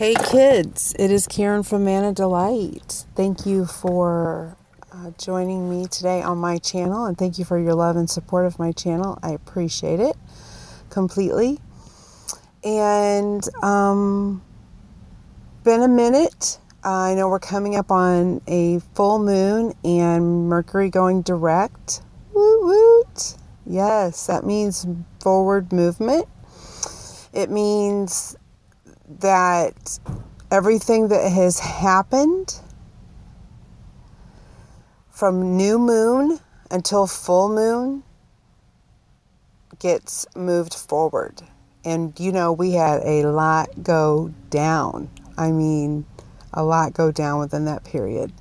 Hey kids, it is Karen from Mannadelight. Thank you for joining me today on my channel, and thank you for your love and support of my channel. I appreciate it completely. And been a minute. I know we're coming up on a full moon and Mercury going direct. Woot woot. Yes, that means forward movement. It means that everything that has happened from new moon until full moon gets moved forward. And you know, we had a lot go down. I mean, a lot go down within that period.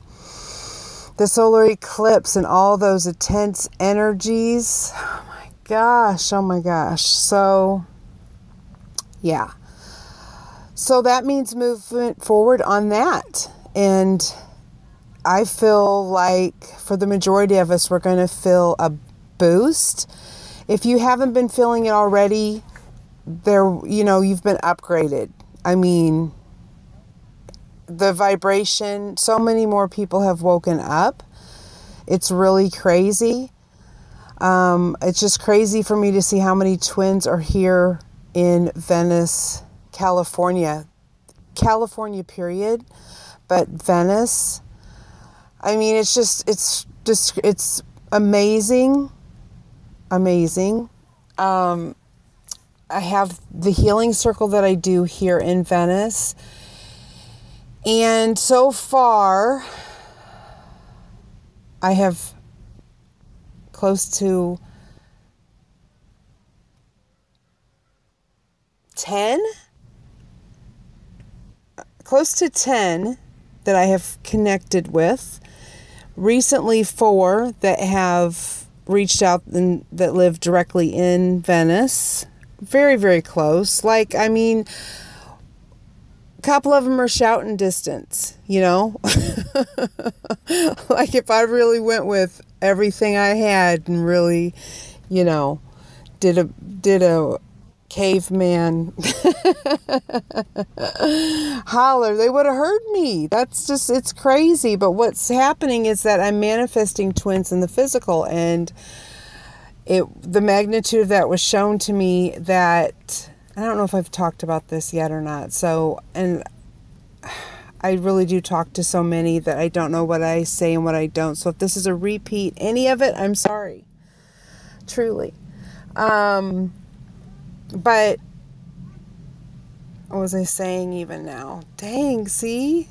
The solar eclipse and all those intense energies. Oh my gosh. So, yeah. So that means movement forward on that. And I feel like for the majority of us, we're going to feel a boost. If you haven't been feeling it already, you've been upgraded. I mean, the vibration, so many more people have woken up. It's really crazy. It's just crazy for me to see how many twins are here in Venice, California period, but Venice, I mean, it's amazing. I have the healing circle that I do here in Venice, and so far I have close to 10 that I have connected with. Recently 4 that have reached out and that live directly in Venice. Very, very close. Like, I mean, a couple of them are shouting distance, you know? Like if I really went with everything I had and really, you know, did a caveman holler, they would have heard me. It's crazy. But what's happening is that I'm manifesting twins in the physical, and the magnitude of that was shown to me. That I don't know if I've talked about this yet or not. So, and I really do talk to so many that I don't know what I say and what I don't. So if this is a repeat, any of it, I'm sorry. Truly. But what was I saying even now? Dang, see?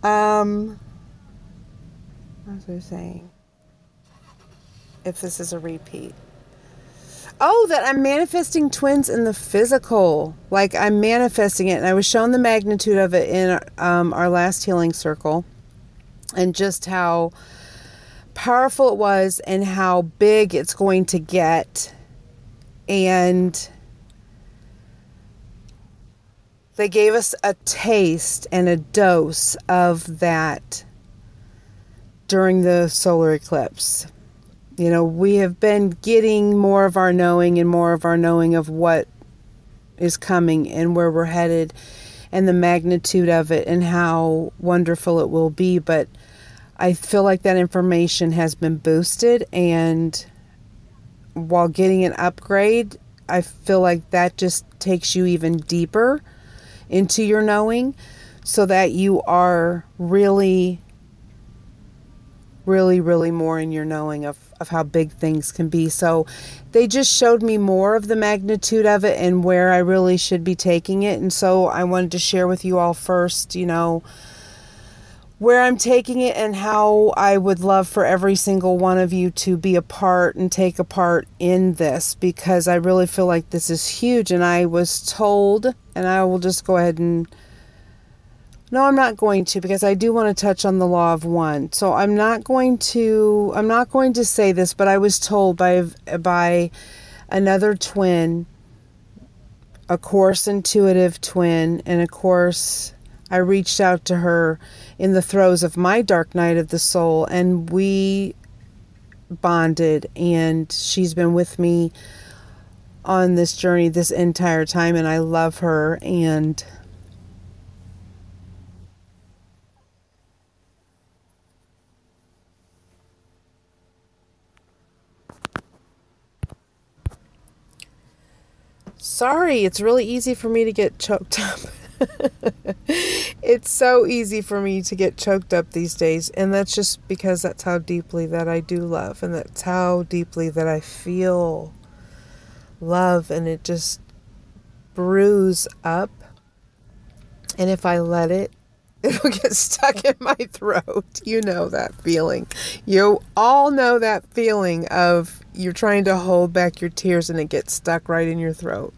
What was I saying? If this is a repeat. Oh, that I'm manifesting twins in the physical. Like I'm manifesting it. And I was shown the magnitude of it in our last healing circle. And just how powerful it was and how big it's going to get. And they gave us a taste and a dose of that during the solar eclipse. You know, we have been getting more of our knowing and more of our knowing of what is coming and where we're headed and the magnitude of it and how wonderful it will be. But I feel like that information has been boosted, and while getting an upgrade, I feel like that just takes you even deeper into your knowing, so that you are really more in your knowing of how big things can be. So they just showed me more of the magnitude of it and where I really should be taking it. And so I wanted to share with you all first, you know, where I'm taking it and how I would love for every single one of you to be a part and take a part in this, because I really feel like this is huge. And I was told, and I will just go ahead and, no, I'm not going to, because I do want to touch on the law of one. So I'm not going to say this, but I was told by another twin, a course intuitive twin, and of course I reached out to her in the throes of my dark night of the soul, and we bonded, and she's been with me on this journey this entire time, and I love her. And sorry, it's really easy for me to get choked up. It's so easy for me to get choked up these days, and that's just because that's how deeply that I do love, and that's how deeply that I feel love, and it just brews up, and if I let it, it'll get stuck in my throat. You know that feeling. You all know that feeling of you're trying to hold back your tears and it gets stuck right in your throat.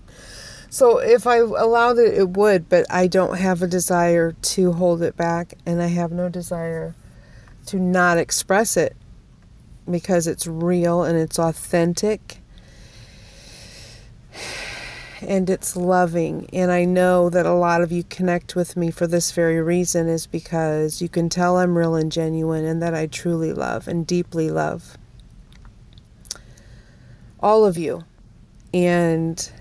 So if I allowed it, it would, but I don't have a desire to hold it back, and I have no desire to not express it, because it's real and it's authentic and it's loving. And I know that a lot of you connect with me for this very reason, is because you can tell I'm real and genuine, and that I truly love and deeply love all of you. And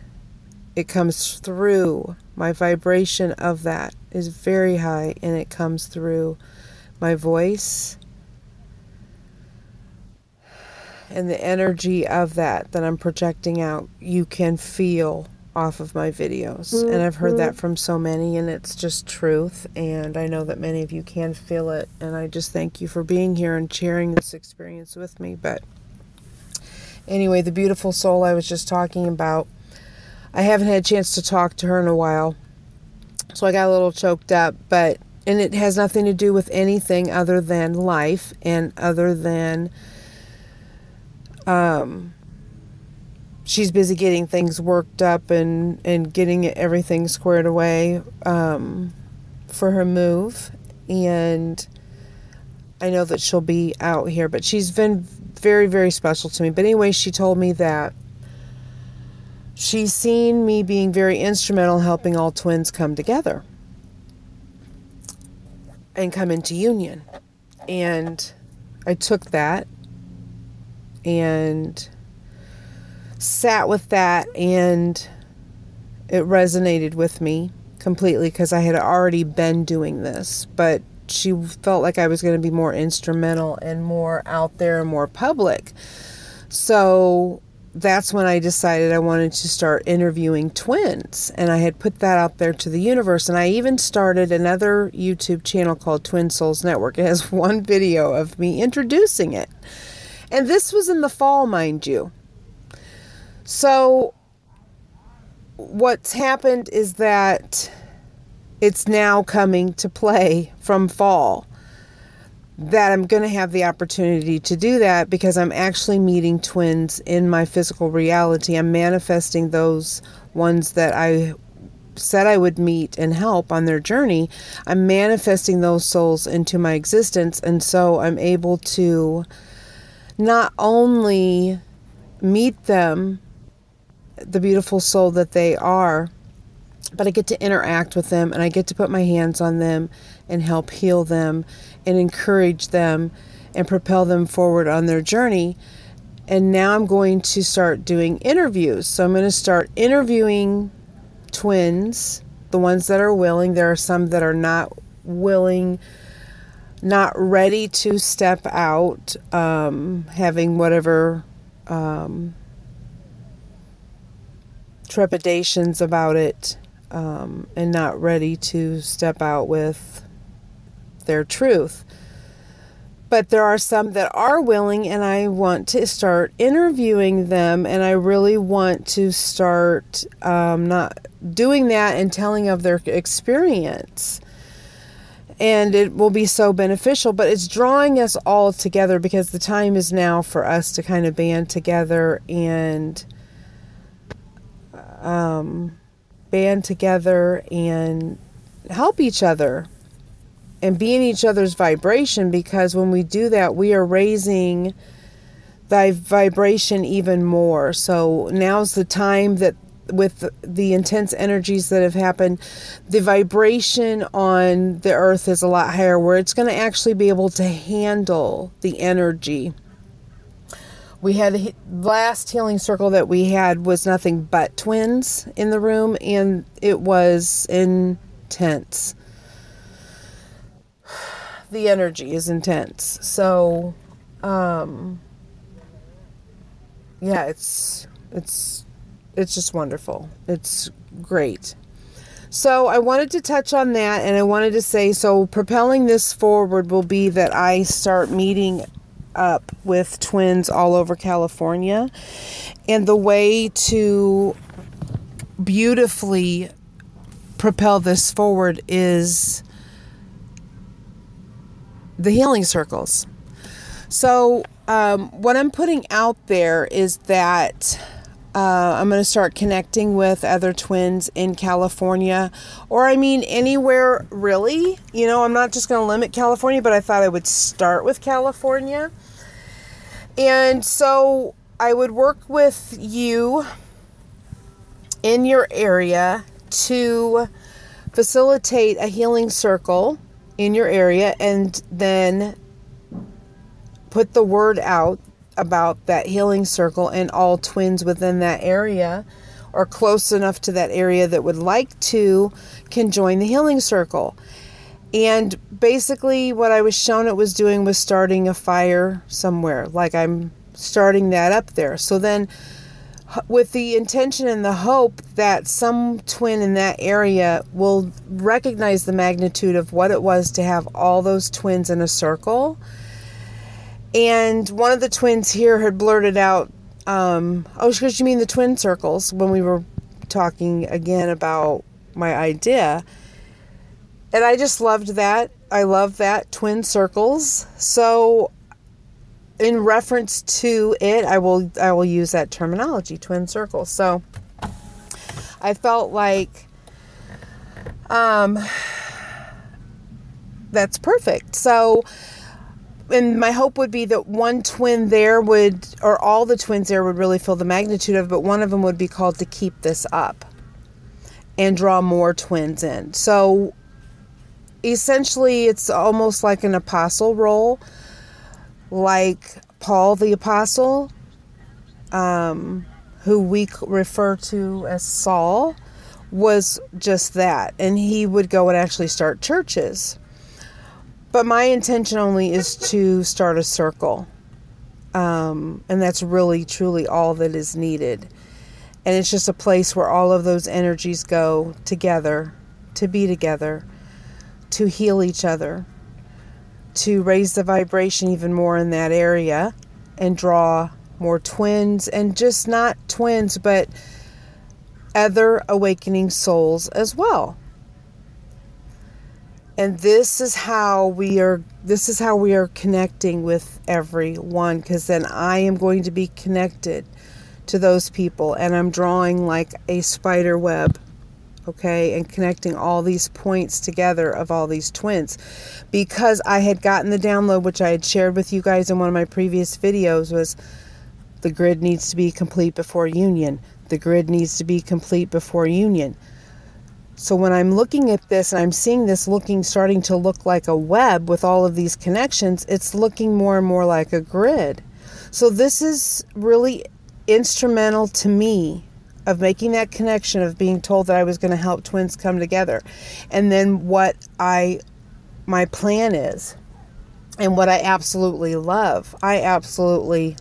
it comes through. My vibration of that is very high, and it comes through my voice and the energy of that I'm projecting out. You can feel off of my videos, and I've heard that from so many, and it's just truth, and I know that many of you can feel it, and I just thank you for being here and sharing this experience with me. But anyway, the beautiful soul I was just talking about, I haven't had a chance to talk to her in a while, so I got a little choked up, and it has nothing to do with anything other than life, and other than she's busy getting things worked up and getting everything squared away for her move, and I know that she'll be out here, but she's been very, very special to me. But anyway, she told me that she's seen me being very instrumental helping all twins come together and come into union. And I took that and sat with that, and it resonated with me completely, because I had already been doing this, but she felt like I was going to be more instrumental and more out there and more public. So that's when I decided I wanted to start interviewing twins, and I had put that out there to the universe. And I even started another YouTube channel called Twin Souls Network. It has one video of me introducing it, and this was in the fall, mind you. So what's happened is that it's now coming to play from fall, that I'm going to have the opportunity to do that, because I'm actually meeting twins in my physical reality. I'm manifesting those ones that I said I would meet and help on their journey. I'm manifesting those souls into my existence, and so I'm able to not only meet them, the beautiful soul that they are, but I get to interact with them, and I get to put my hands on them and help heal them and encourage them and propel them forward on their journey. And now I'm going to start doing interviews. So I'm going to start interviewing twins, the ones that are willing. There are some that are not willing, not ready to step out, having whatever trepidations about it, and not ready to step out with their truth. But there are some that are willing, and I want to start interviewing them, and I really want to start not doing that and telling of their experience. And it will be so beneficial, but it's drawing us all together, because the time is now for us to kind of band together and help each other and be in each other's vibration, because when we do that, we are raising the vibration even more. So now's the time that, with the intense energies that have happened, the vibration on the earth is a lot higher, where it's going to actually be able to handle the energy We had last healing circle that we had was nothing but twins in the room, and it was intense. The energy is intense. So, yeah, it's just wonderful. It's great. So I wanted to touch on that, and I wanted to say, so propelling this forward will be that I start meeting up with twins all over California, and the way to beautifully propel this forward is the healing circles. So what I'm putting out there is that I'm going to start connecting with other twins in California, or I mean anywhere really. You know, I'm not just going to limit California, but I thought I would start with California. And so I would work with you in your area to facilitate a healing circle in your area, and then put the word out about that healing circle, and all twins within that area or close enough to that area that would like to can join the healing circle. And basically what I was shown it was doing was starting a fire somewhere, like I'm starting that up there. So then with the intention and the hope that some twin in that area will recognize the magnitude of what it was to have all those twins in a circle. And one of the twins here had blurted out, oh, because you mean the twin circles, when we were talking again about my idea. And I just loved that. I love that, twin circles. So in reference to it, I will use that terminology, twin circles. So I felt like that's perfect. So, and my hope would be that one twin there would, or all the twins there would really feel the magnitude of it, but one of them would be called to keep this up and draw more twins in. So essentially it's almost like an apostle role, like Paul the apostle, who we refer to as Saul, was just that. And he would go and actually start churches. But my intention only is to start a circle. And that's really, truly all that is needed. And it's just a place where all of those energies go together, to be together, to heal each other, to raise the vibration even more in that area and draw more twins, and just not twins, but other awakening souls as well. And this is how we are connecting with everyone, because then I am going to be connected to those people, and I'm drawing like a spider web, okay, and connecting all these points together of all these twins, because I had gotten the download, which I had shared with you guys in one of my previous videos, was the grid needs to be complete before union. The grid needs to be complete before union. So when I'm looking at this and I'm seeing this starting to look like a web with all of these connections, it's looking more and more like a grid. So this is really instrumental to me of making that connection, of being told that I was going to help twins come together. And then what my plan is, and what I absolutely love. I absolutely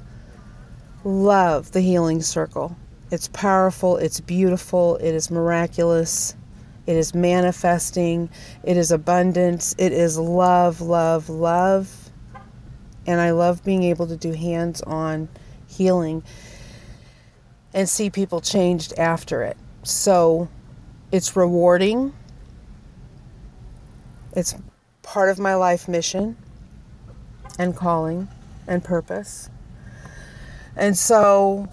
love the healing circle. It's powerful, it's beautiful, it is miraculous. It is manifesting. It is abundance. It is love, love, love. And I love being able to do hands-on healing and see people changed after it. So it's rewarding. It's part of my life mission and calling and purpose. And so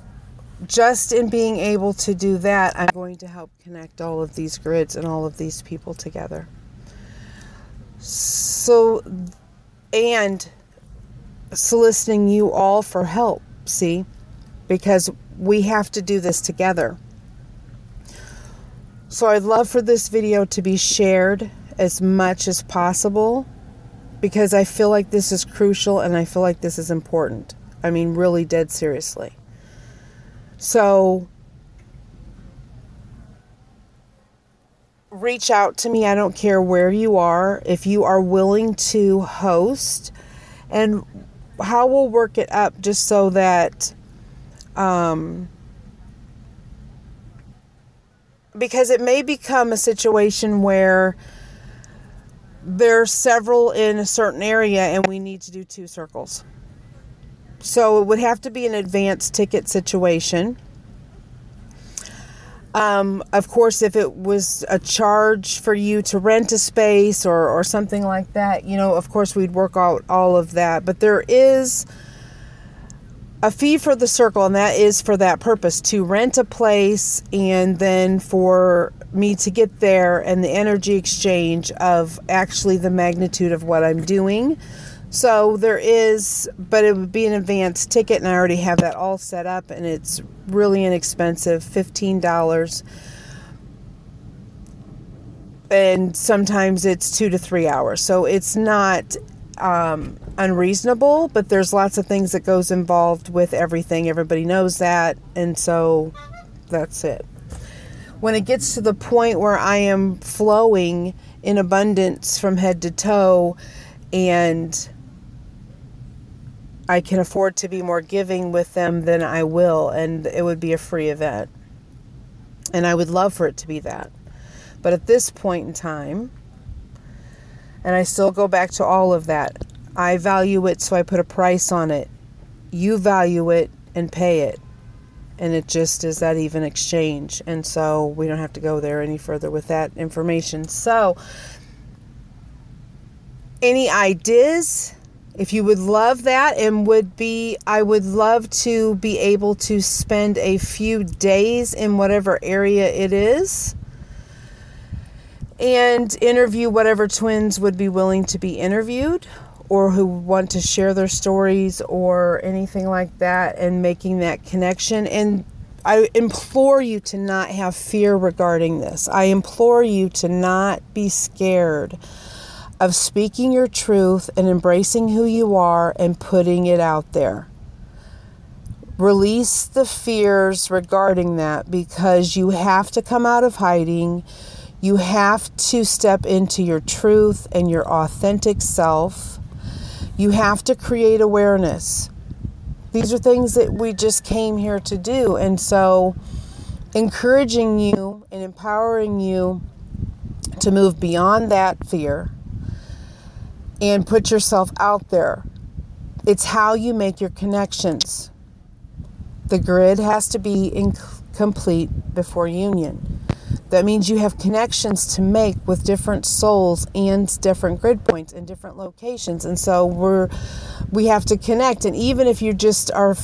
just in being able to do that, I'm going to help connect all of these grids and all of these people together. So, and soliciting you all for help, see? Because we have to do this together. So I'd love for this video to be shared as much as possible, because I feel like this is crucial and I feel like this is important. I mean, really dead seriously. So reach out to me. I don't care where you are. If you are willing to host, and how we'll work it up just so that, because it may become a situation where there's several in a certain area and we need to do 2 circles. So it would have to be an advance ticket situation. Of course, if it was a charge for you to rent a space or something like that, you know, of course we'd work out all of that. But there is a fee for the circle, and that is for that purpose, to rent a place and then for me to get there and the energy exchange of actually the magnitude of what I'm doing. So there is, but it would be an advance ticket, and I already have that all set up, and it's really inexpensive, $15. And sometimes it's 2 to 3 hours. So it's not unreasonable, but there's lots of things that goes involved with everything. Everybody knows that. And so that's it. When it gets to the point where I am flowing in abundance from head to toe, and I can afford to be more giving with them, then I will. And it would be a free event. And I would love for it to be that. But at this point in time, and I still go back to all of that, I value it, so I put a price on it. You value it and pay it. And it just is that even exchange. And so we don't have to go there any further with that information. So any ideas? If you would love that, and I would love to be able to spend a few days in whatever area it is and interview whatever twins would be willing to be interviewed, or who want to share their stories or anything like that, and making that connection. And I implore you to not have fear regarding this. I implore you to not be scared of speaking your truth and embracing who you are and putting it out there. Release the fears regarding that, because you have to come out of hiding. You have to step into your truth and your authentic self. You have to create awareness. These are things that we just came here to do. And so encouraging you and empowering you to move beyond that fear and put yourself out there. It's how you make your connections. The grid has to be complete before union. That means you have connections to make with different souls and different grid points and different locations. And so we have to connect. And even if you just are,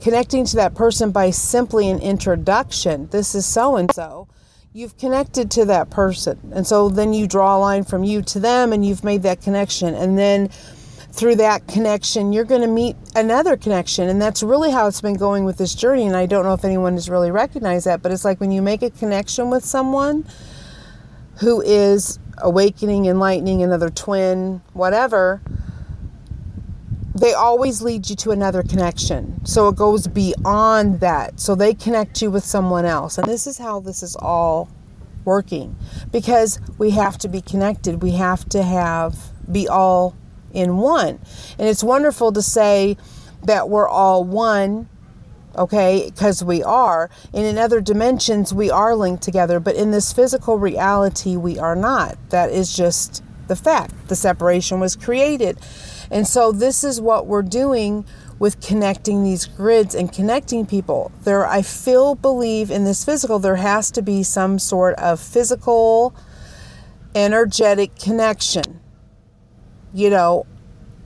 connecting to that person by simply an introduction, this is so-and-so, you've connected to that person. And so then you draw a line from you to them, and you've made that connection. And then through that connection, you're going to meet another connection. And that's really how it's been going with this journey. And I don't know if anyone has really recognized that, but it's like when you make a connection with someone who is awakening, enlightening, another twin, whatever, they always lead you to another connection. So it goes beyond that. So they connect you with someone else. And this is how this is all working, because we have to be connected. We have to be all in one. And it's wonderful to say that we're all one, okay, because we are. And in other dimensions, we are linked together. But in this physical reality, we are not. That is just the fact. The separation was created. And so this is what we're doing with connecting these grids and connecting people. I believe in this physical, there has to be some sort of physical, energetic connection.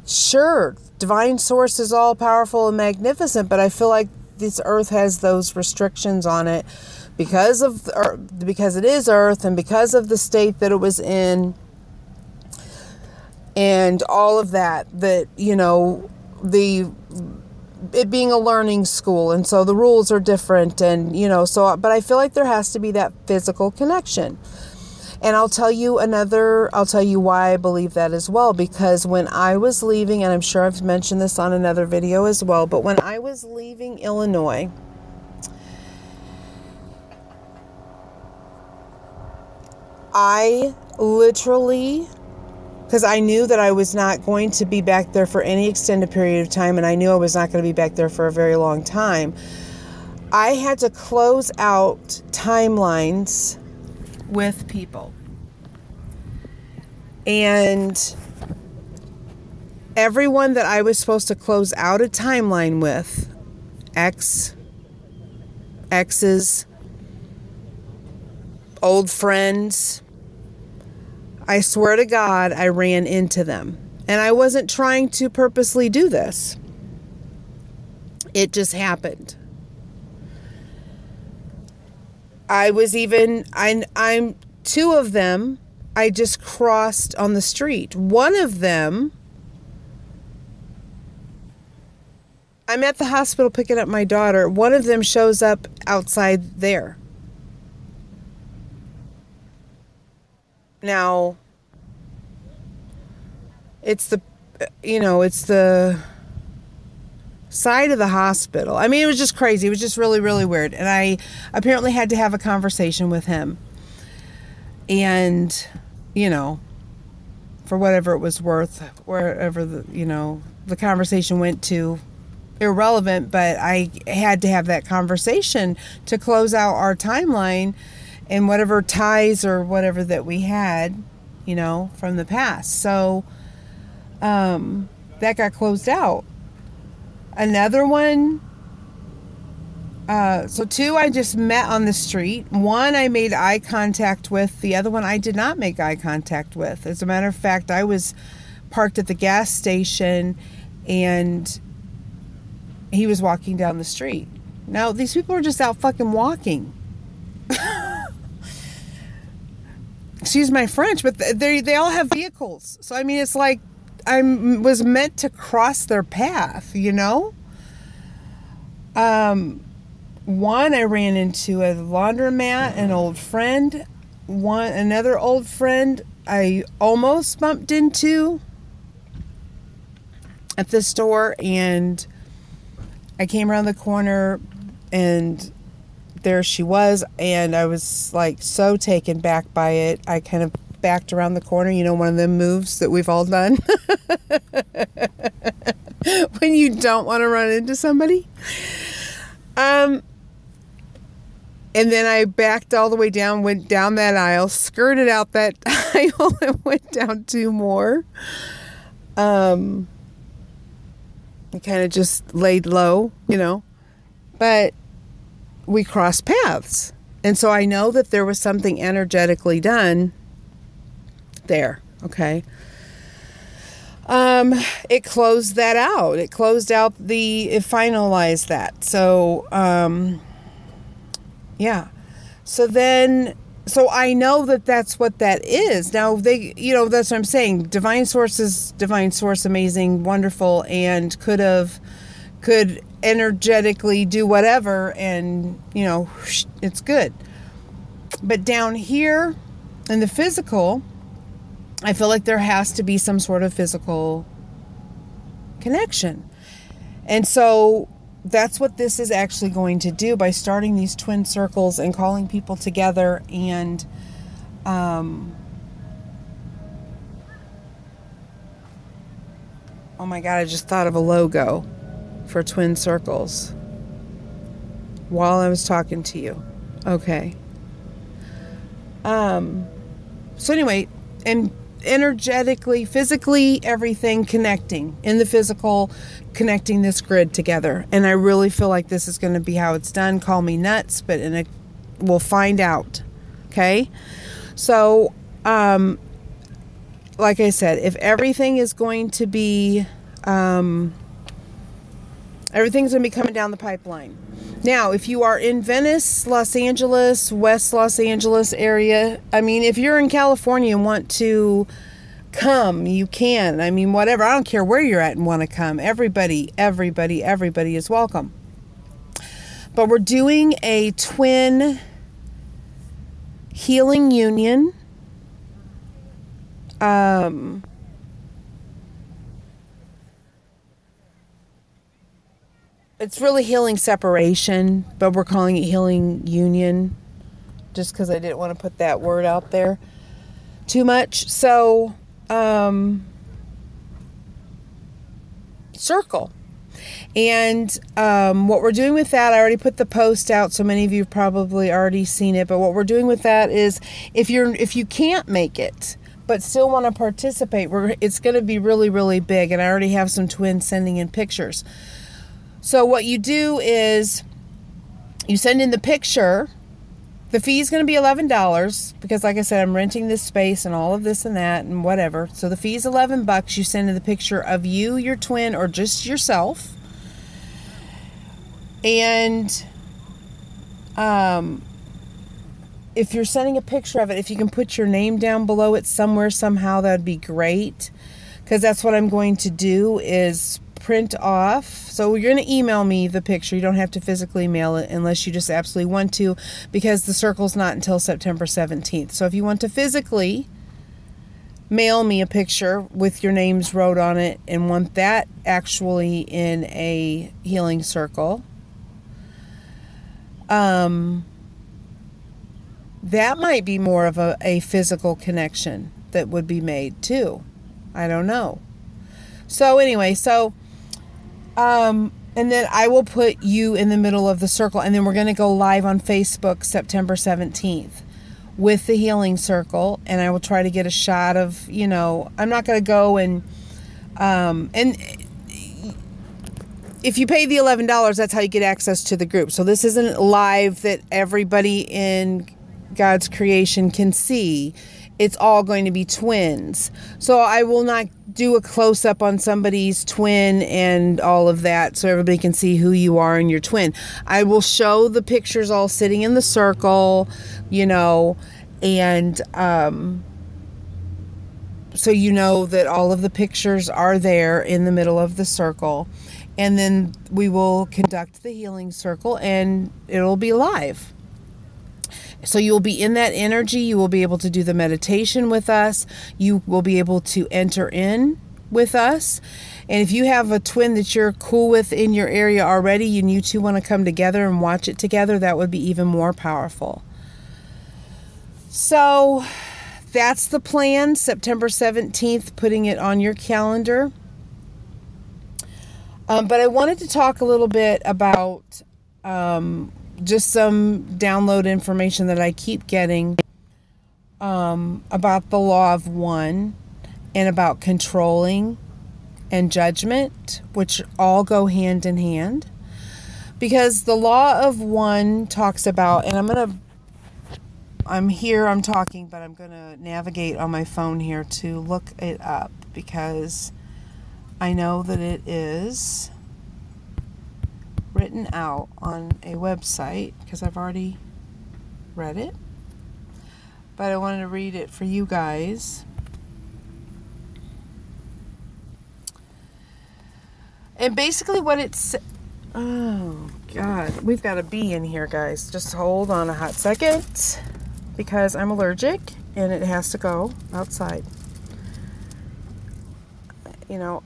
Sure, divine source is all powerful and magnificent, but I feel like this earth has those restrictions on it because it is earth, and because of the state that it was in, and all of that, it being a learning school, and so the rules are different, and but I feel like there has to be that physical connection. And I'll tell you why I believe that as well, because when I was leaving, and I'm sure I've mentioned this on another video as well, but when I was leaving Illinois, I literally, because I knew that I was not going to be back there for any extended period of time, and I knew I was not going to be back there for a very long time, I had to close out timelines with people. And everyone that I was supposed to close out a timeline with, exes, old friends, I swear to God, I ran into them. And I wasn't trying to purposely do this. It just happened. I'm two of them I just crossed on the street. One of them, I'm at the hospital picking up my daughter. One of them shows up outside there. Now, it's the side of the hospital. I mean, it was just crazy. It was just really, really weird. And I apparently had to have a conversation with him. And, for whatever it was worth, wherever the conversation went to, irrelevant, but I had to have that conversation to close out our timeline and whatever ties or whatever that we had, from the past. So, that got closed out. Another one, so two I just met on the street. One I made eye contact with. The other one I did not make eye contact with. As a matter of fact, I was parked at the gas station and he was walking down the street. Now, these people are just out fucking walking. Excuse my French, but they all have vehicles. So, I mean, it's like I was meant to cross their path, One, I ran into a laundromat, an old friend. Another old friend I almost bumped into at the store, and I came around the corner and there she was, and I was like so taken back by it. I kind of backed around the corner, one of them moves that we've all done when you don't want to run into somebody. And then I backed all the way down, went down that aisle, skirted out that aisle, and went down two more. I kind of just laid low, but we crossed paths. And so I know that there was something energetically done there. Okay. It closed that out. It finalized that. So, yeah. So I know that that's what that is. Now that's what I'm saying. Divine source is divine source, amazing, wonderful, and could energetically do whatever, and it's good. But down here in the physical, I feel like there has to be some sort of physical connection. And so that's what this is actually going to do by starting these twin circles and calling people together. And oh my God, I just thought of a logo for twin circles while I was talking to you. Okay. So anyway, and energetically, physically, everything connecting in the physical, connecting this grid together. And I really feel like this is going to be how it's done. Call me nuts, but we'll find out. Okay. So, like I said, if everything is going to be, everything's going to be coming down the pipeline. Now, if you are in Venice, Los Angeles, West Los Angeles area, I mean, if you're in California and want to come, you can. I mean, whatever. I don't care where you're at and want to come. Everybody is welcome. But we're doing a twin healing union It's really healing separation, but we're calling it healing union just because I didn't want to put that word out there too much. So, circle. And what we're doing with that, I already put the post out, so many of you have probably already seen it, but what we're doing with that is if you can't make it but still want to participate, it's going to be really, really big, and I already have some twins sending in pictures. So what you do is you send in the picture. The fee is going to be $11 because, like I said, I'm renting this space and all of this and that and whatever. So the fee is $11. You send in the picture of you, your twin, or just yourself. And if you're sending a picture of it, if you can put your name down below it somewhere, somehow, that would be great. Because that's what I'm going to do is print off. So you're going to email me the picture. You don't have to physically mail it unless you just absolutely want to, because the circle's not until September 17th. So if you want to physically mail me a picture with your names wrote on it and want that actually in a healing circle, that might be more of a physical connection that would be made too. I don't know. So anyway, and then I will put you in the middle of the circle, and then we're going to go live on Facebook September 17th with the healing circle, and I will try to get a shot of, I'm not going to go and if you pay the $11, that's how you get access to the group. So this isn't live that everybody in God's creation can see. It's all going to be twins. So I will not do a close-up on somebody's twin and all of that so everybody can see who you are and your twin. I will show the pictures all sitting in the circle, and so you know that all of the pictures are there in the middle of the circle. And then we will conduct the healing circle, and it'll be live. So you'll be in that energy. You will be able to do the meditation with us. You will be able to enter in with us. And if you have a twin that you're cool with in your area already and you two want to come together and watch it together, that would be even more powerful. So that's the plan, September 17th, putting it on your calendar. But I wanted to talk a little bit about just some download information that I keep getting about the law of one and about controlling and judgment, which all go hand in hand. Because the law of one talks about, and I'm talking, but I'm going to navigate on my phone here to look it up because I know that it is written out on a website because I've already read it, but I wanted to read it for you guys. And basically what it's, oh God, we've got a bee in here, guys. Just hold on a hot second because I'm allergic and it has to go outside.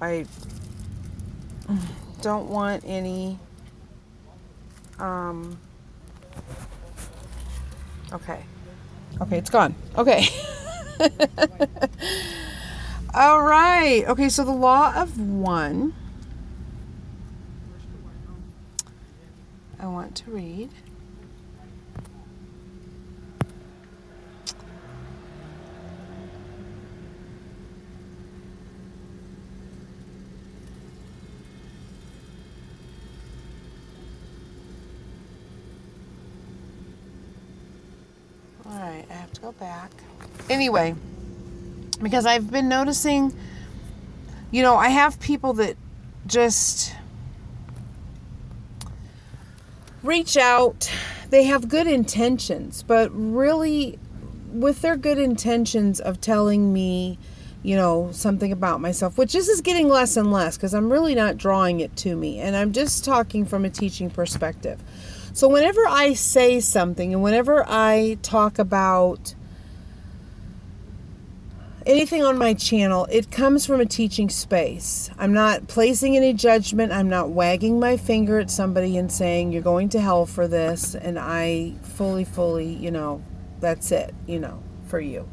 I don't want any, okay, it's gone. Okay. All right. Okay, so the law of one, I want to read. Alright, I have to go back. Anyway, because I've been noticing, I have people that just reach out. They have good intentions, but really with their good intentions of telling me, something about myself, which this is getting less and less because I'm really not drawing it to me. And I'm just talking from a teaching perspective. So whenever I say something and whenever I talk about anything on my channel, it comes from a teaching space. I'm not placing any judgment. I'm not wagging my finger at somebody and saying, you're going to hell for this. And I fully, you know, that's it, you know, for you.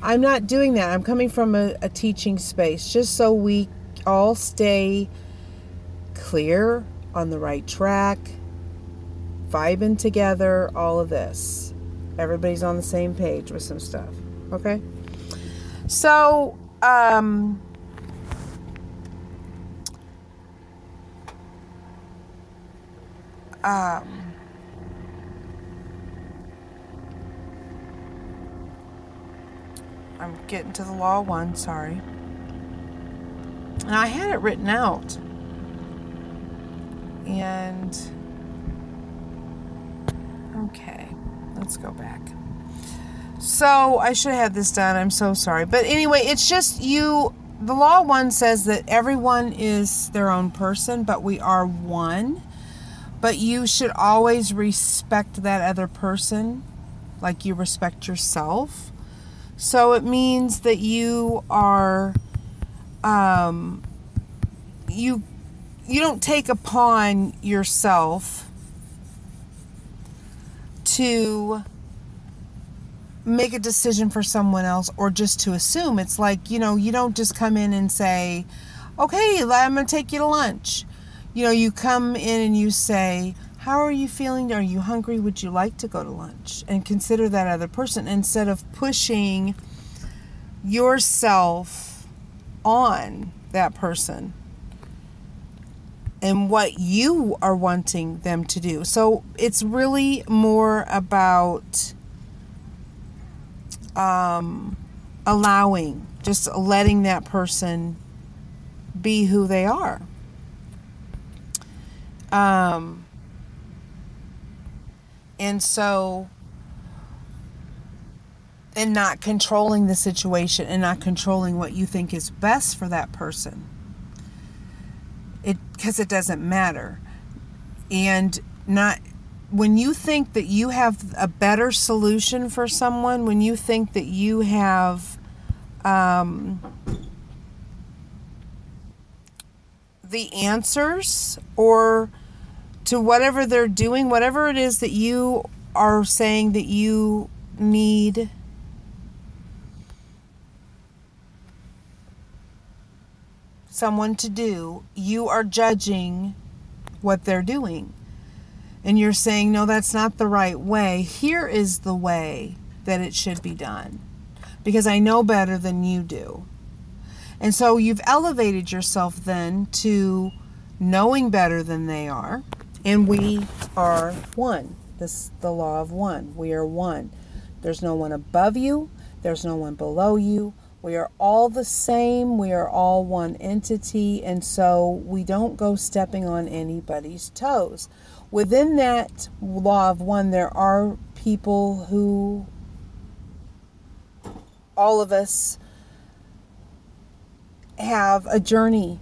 I'm not doing that. I'm coming from a teaching space just so we all stay clear, on the right track, vibing together, all of this. Everybody's on the same page with some stuff. Okay? So, I'm getting to the law one, sorry. And I had it written out. And, okay, let's go back. So, I should have had this done. I'm so sorry. But anyway, it's just the law one says that everyone is their own person, but we are one. But you should always respect that other person like you respect yourself. So it means that you are, you don't take upon yourself to make a decision for someone else or just to assume. It's like, you know, you don't just come in and say, okay, I'm going to take you to lunch. You know, you come in and you say, how are you feeling? Are you hungry? Would you like to go to lunch? And consider that other person instead of pushing yourself on that person and what you are wanting them to do. So it's really more about allowing, just letting that person be who they are. And so, and not controlling the situation and not controlling what you think is best for that person. Because it doesn't matter. And not, when you think that you have a better solution for someone, when you think that you have the answers or to whatever they're doing, whatever it is that you are saying that you need someone to do, you are judging what they're doing. And you're saying, no, that's not the right way. Here is the way that it should be done. Because I know better than you do. And so you've elevated yourself then to knowing better than they are. And we are one. This is the law of one. We are one. There's no one above you. There's no one below you. We are all the same. We are all one entity. And so we don't go stepping on anybody's toes. Within that law of one, there are people who, all of us, have a journey.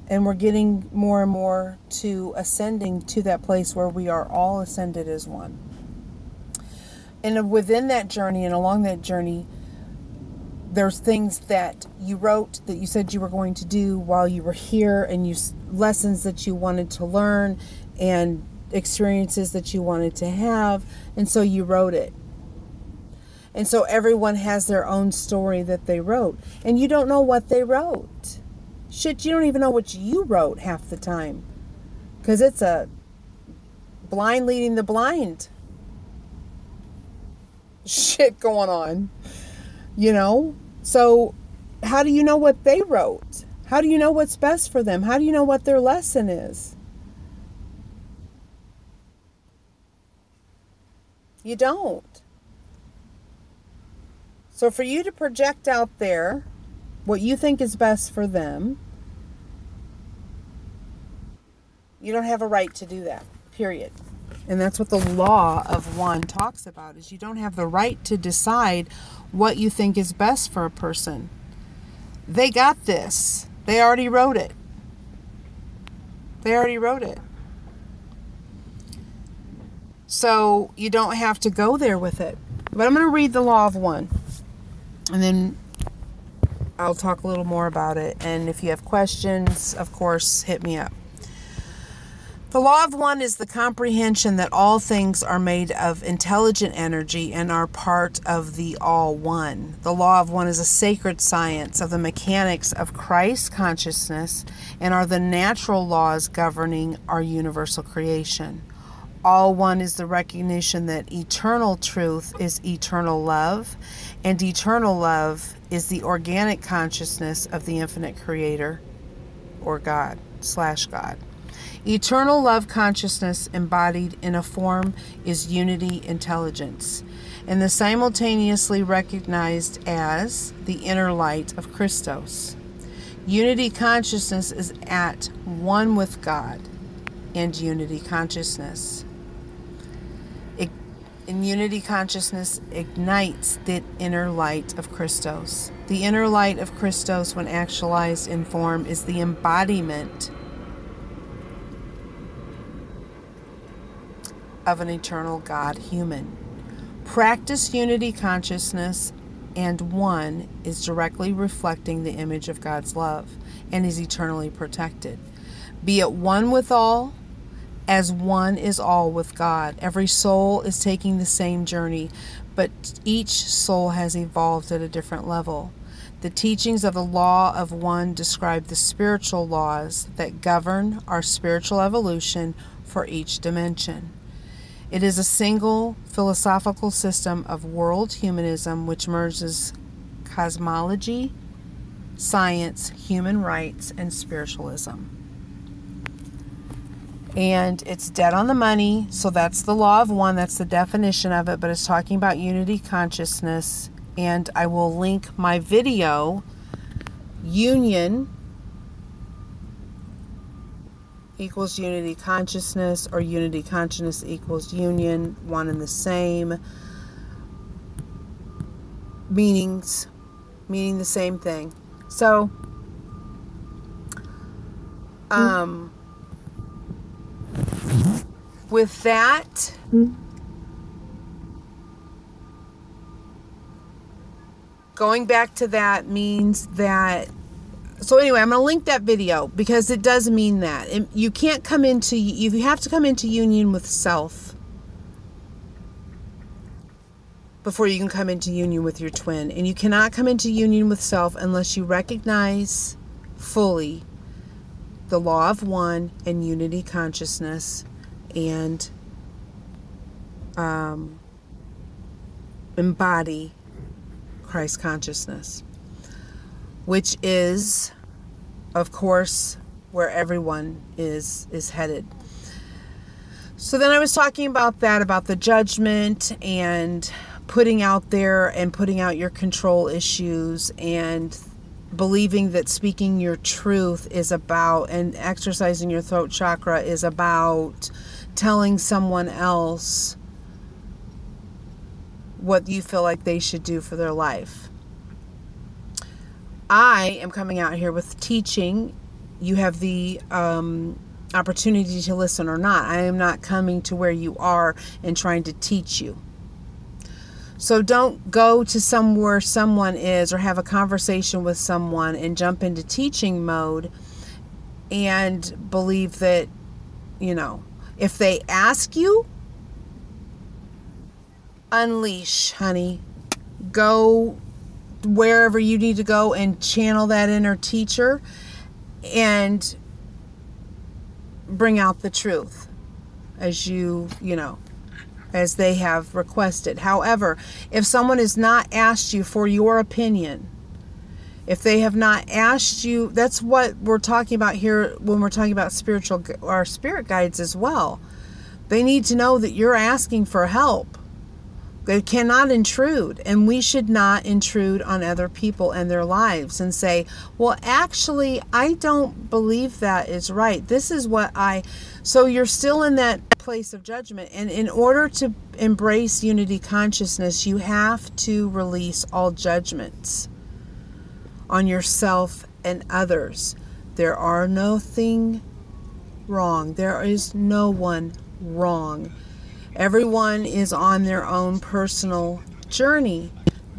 And we're getting more and more to ascending to that place where we are all ascended as one. And within that journey and along that journey, there's things that you wrote that you said you were going to do while you were here, and lessons that you wanted to learn and experiences that you wanted to have. And so you wrote it. And so everyone has their own story that they wrote. And you don't know what they wrote. Shit, you don't even know what you wrote half the time. Because it's a blind leading the blind shit going on. You know? So how do you know what they wrote? How do you know what's best for them? How do you know what their lesson is? You don't. So for you to project out there what you think is best for them, you don't have a right to do that, period. And that's what the law of one talks about, is you don't have the right to decide what you think is best for a person. They got this. They already wrote it. They already wrote it. So you don't have to go there with it. But I'm going to read the law of one. And then I'll talk a little more about it. And if you have questions, of course, hit me up. The law of one is the comprehension that all things are made of intelligent energy and are part of the all one. The law of one is a sacred science of the mechanics of Christ consciousness and are the natural laws governing our universal creation. All one is the recognition that eternal truth is eternal love, and eternal love is the organic consciousness of the infinite creator, or God/God. Eternal love consciousness embodied in a form is unity intelligence, and is simultaneously recognized as the inner light of Christos. Unity consciousness is at one with God and unity consciousness. And unity consciousness ignites the inner light of Christos. The inner light of Christos, when actualized in form, is the embodiment of an eternal God human. Practice unity consciousness, and one is directly reflecting the image of God's love and is eternally protected. Be at one with all, as one is all with God. Every soul is taking the same journey, but each soul has evolved at a different level. The teachings of the law of one describe the spiritual laws that govern our spiritual evolution for each dimension. It is a single philosophical system of world humanism which merges cosmology, science, human rights, and spiritualism. And it's dead on the money, so that's the law of one, that's the definition of it, but it's talking about unity consciousness, and I will link my video, Union equals unity consciousness, or unity consciousness equals union, one and the same, meaning the same thing. So with that, going back to that means that, so anyway, I'm going to link that video because it does mean that. You can't come into, you have to come into union with self before you can come into union with your twin. And you cannot come into union with self unless you recognize fully the law of one and unity consciousness and embody Christ consciousness, which is, of course, where everyone is headed. So then I was talking about that, about the judgment and putting out there and putting out your control issues and believing that speaking your truth is about, and exercising your throat chakra is about telling someone else what you feel like they should do for their life. I am coming out here with teaching. You have the opportunity to listen or not. I am not coming to where you are and trying to teach you. So don't go to somewhere someone is or have a conversation with someone and jump into teaching mode and believe that, you know, if they ask you, unleash, honey. Go wherever you need to go and channel that inner teacher and bring out the truth as you know, as they have requested. However, if someone has not asked you for your opinion, if they have not asked you, that's what we're talking about here when we're talking about our spirit guides as well. They need to know that you're asking for help. They cannot intrude, and we should not intrude on other people and their lives and say, well, actually, I don't believe that is right. This is what so you're still in that place of judgment. And in order to embrace unity consciousness, you have to release all judgments on yourself and others. There are nothing wrong. There is no one wrong. Everyone is on their own personal journey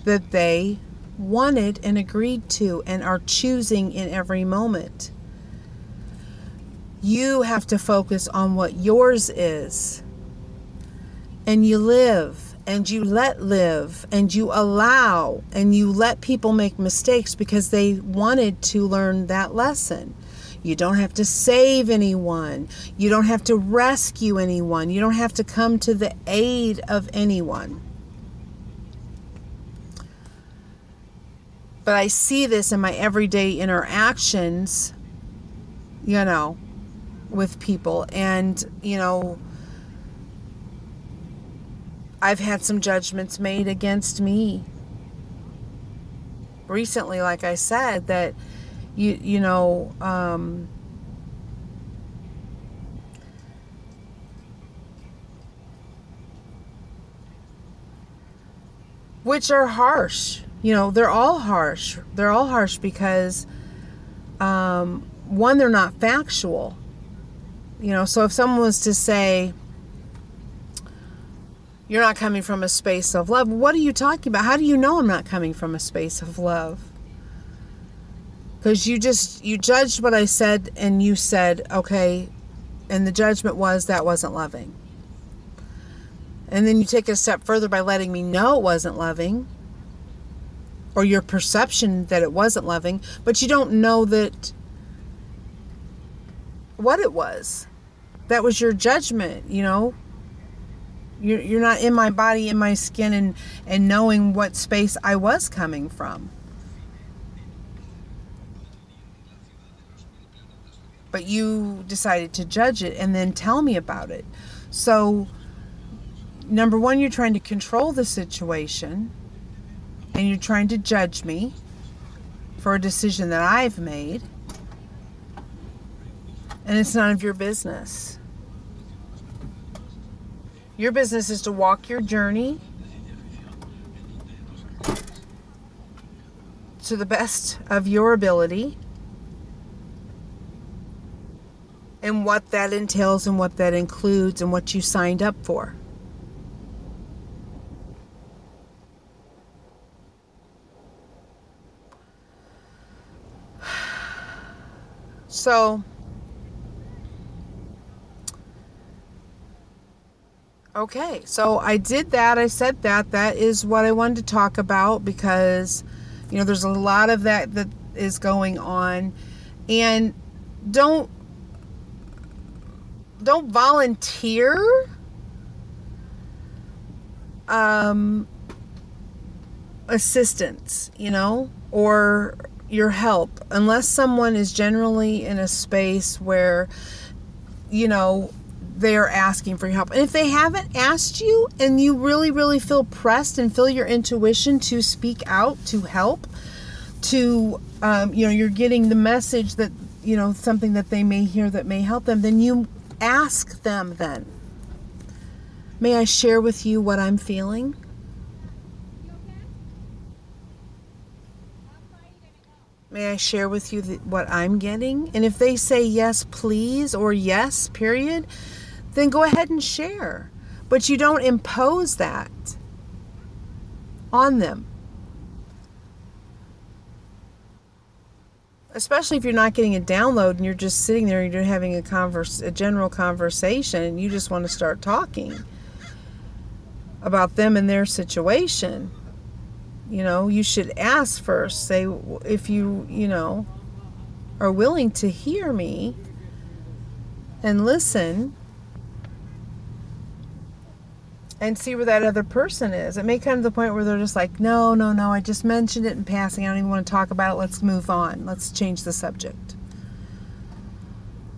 that they wanted and agreed to and are choosing in every moment. You have to focus on what yours is. And you live, and you let live, and you allow, and you let people make mistakes because they wanted to learn that lesson. You don't have to save anyone. You don't have to rescue anyone. You don't have to come to the aid of anyone. But I see this in my everyday interactions, you know, with people. And, you know, I've had some judgments made against me recently, like I said, that you know, which are harsh. You know, they're all harsh. They're all harsh because, one, they're not factual. You know, so if someone was to say, you're not coming from a space of love, what are you talking about? How do you know I'm not coming from a space of love? Because you judged what I said, and you said, okay, and the judgment was that wasn't loving. And then you take it a step further by letting me know it wasn't loving, or your perception that it wasn't loving, but you don't know that what it was. That was your judgment, you know. You're not in my body, in my skin, and knowing what space I was coming from. But you decided to judge it and then tell me about it. So, number one, you're trying to control the situation, and you're trying to judge me for a decision that I've made, and it's none of your business. Your business is to walk your journey to the best of your ability, and what that entails and what that includes and what you signed up for. So, okay, so I did that. I said that. That is what I wanted to talk about because, you know, there's a lot of that is going on. And don't volunteer assistance, you know, or your help unless someone is generally in a space where, you know, they're asking for your help. And if they haven't asked you and you really, really feel pressed and feel your intuition to speak out, to help, to, you know, you're getting the message that, you know, something that they may hear that may help them, then you ask them then. May I share with you what I'm feeling? May I share with you what I'm getting? And if they say yes, please, or yes, period, then go ahead and share. But you don't impose that on them. Especially if you're not getting a download and you're just sitting there and you're having a general conversation and you just want to start talking about them and their situation. You know, you should ask first. Say, if you know, are willing to hear me and listen and see where that other person is. It may come to the point where they're just like, no, I just mentioned it in passing. I don't even want to talk about it. Let's move on. Let's change the subject.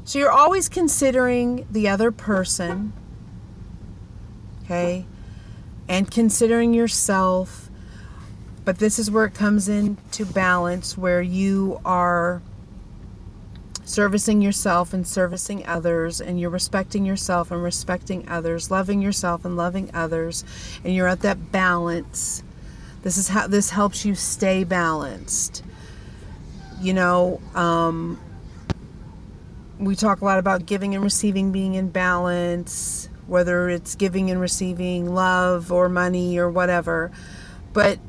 So you're always considering the other person, okay, and considering yourself. But this is where it comes into balance, where you are servicing yourself and servicing others, and you're respecting yourself and respecting others, loving yourself and loving others, and you're at that balance. This is how this helps you stay balanced. You know, we talk a lot about giving and receiving being in balance, whether it's giving and receiving love or money or whatever. But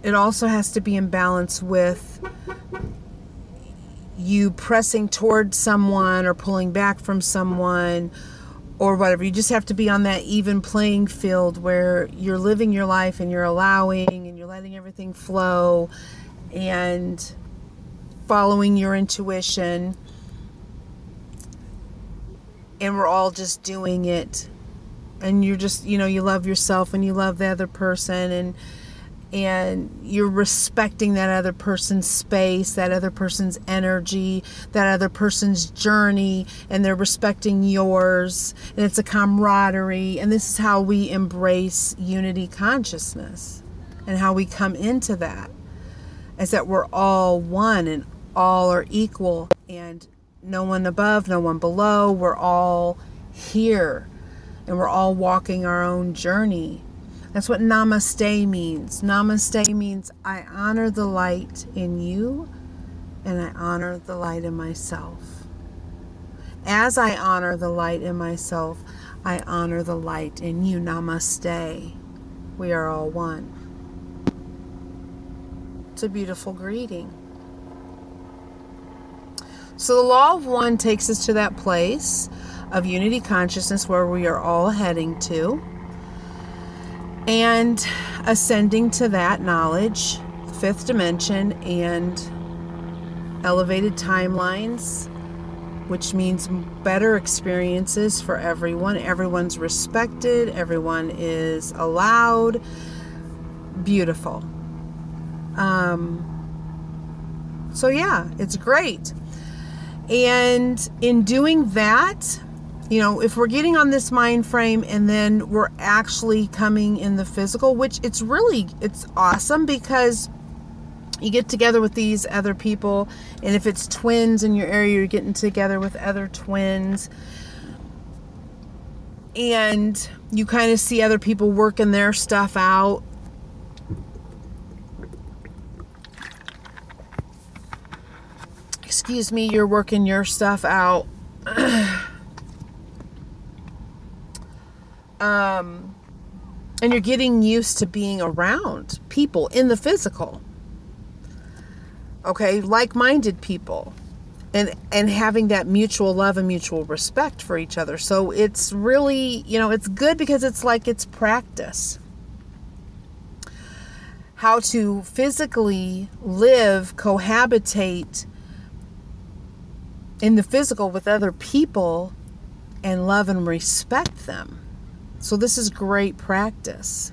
it also has to be in balance with you pressing towards someone or pulling back from someone or whatever. You just have to be on that even playing field where you're living your life and you're allowing and you're letting everything flow and following your intuition, and we're all just doing it, and you're just, you know, you love yourself and you love the other person, and you're respecting that other person's space, that other person's energy, that other person's journey, and they're respecting yours, and it's a camaraderie. And this is how we embrace unity consciousness, and how we come into that, is that we're all one and all are equal, and no one above, no one below. We're all here, and we're all walking our own journey. That's what namaste means. Namaste means I honor the light in you, and I honor the light in myself. As I honor the light in myself, I honor the light in you. Namaste. We are all one. It's a beautiful greeting. So the law of one takes us to that place of unity consciousness where we are all heading to, and ascending to that knowledge, fifth dimension, and elevated timelines, which means better experiences for everyone. Everyone's respected, everyone is allowed. Beautiful. So yeah, it's great. And in doing that, you know, if we're getting on this mind frame and then we're actually coming in the physical, which it's awesome, because you get together with these other people, and if it's twins in your area, you're getting together with other twins, and you kind of see other people working their stuff out. Excuse me, you're working your stuff out. And you're getting used to being around people in the physical. Okay, like-minded people. And having that mutual love and mutual respect for each other. So it's really, you know, it's good because it's like it's practice. How to physically live, cohabitate in the physical with other people and love and respect them. So this is great practice.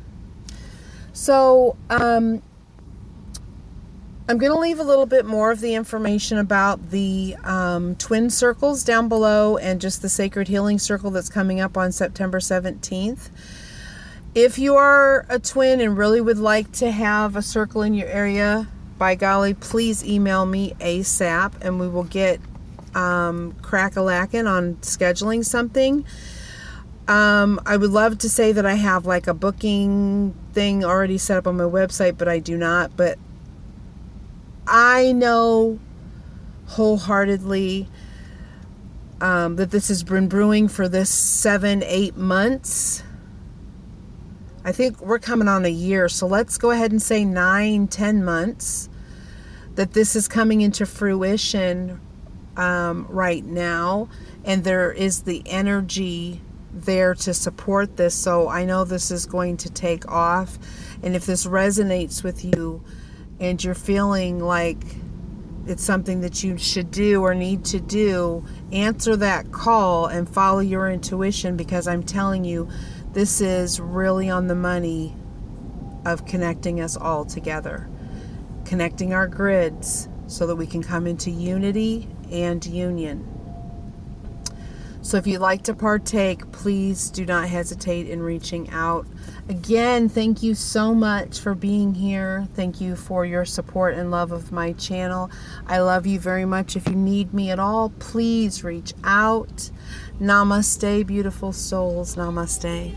So I'm going to leave a little bit more of the information about the twin circles down below, and just the sacred healing circle that's coming up on September 17th. If you are a twin and really would like to have a circle in your area, by golly, please email me ASAP, and we will get crack-a-lackin' on scheduling something. I would love to say that I have like a booking thing already set up on my website, but I do not. But I know wholeheartedly that this has been brewing for this 7-8 months. I think we're coming on a year, so let's go ahead and say 9-10 months that this is coming into fruition right now, and there is the energy there to support this. So I know this is going to take off, and if this resonates with you and you're feeling like it's something that you should do or need to do, answer that call and follow your intuition, because I'm telling you, this is really on the money of connecting us all together, connecting our grids so that we can come into unity and union. So if you'd like to partake, please do not hesitate in reaching out. Again, thank you so much for being here. Thank you for your support and love of my channel. I love you very much. If you need me at all, please reach out. Namaste, beautiful souls. Namaste.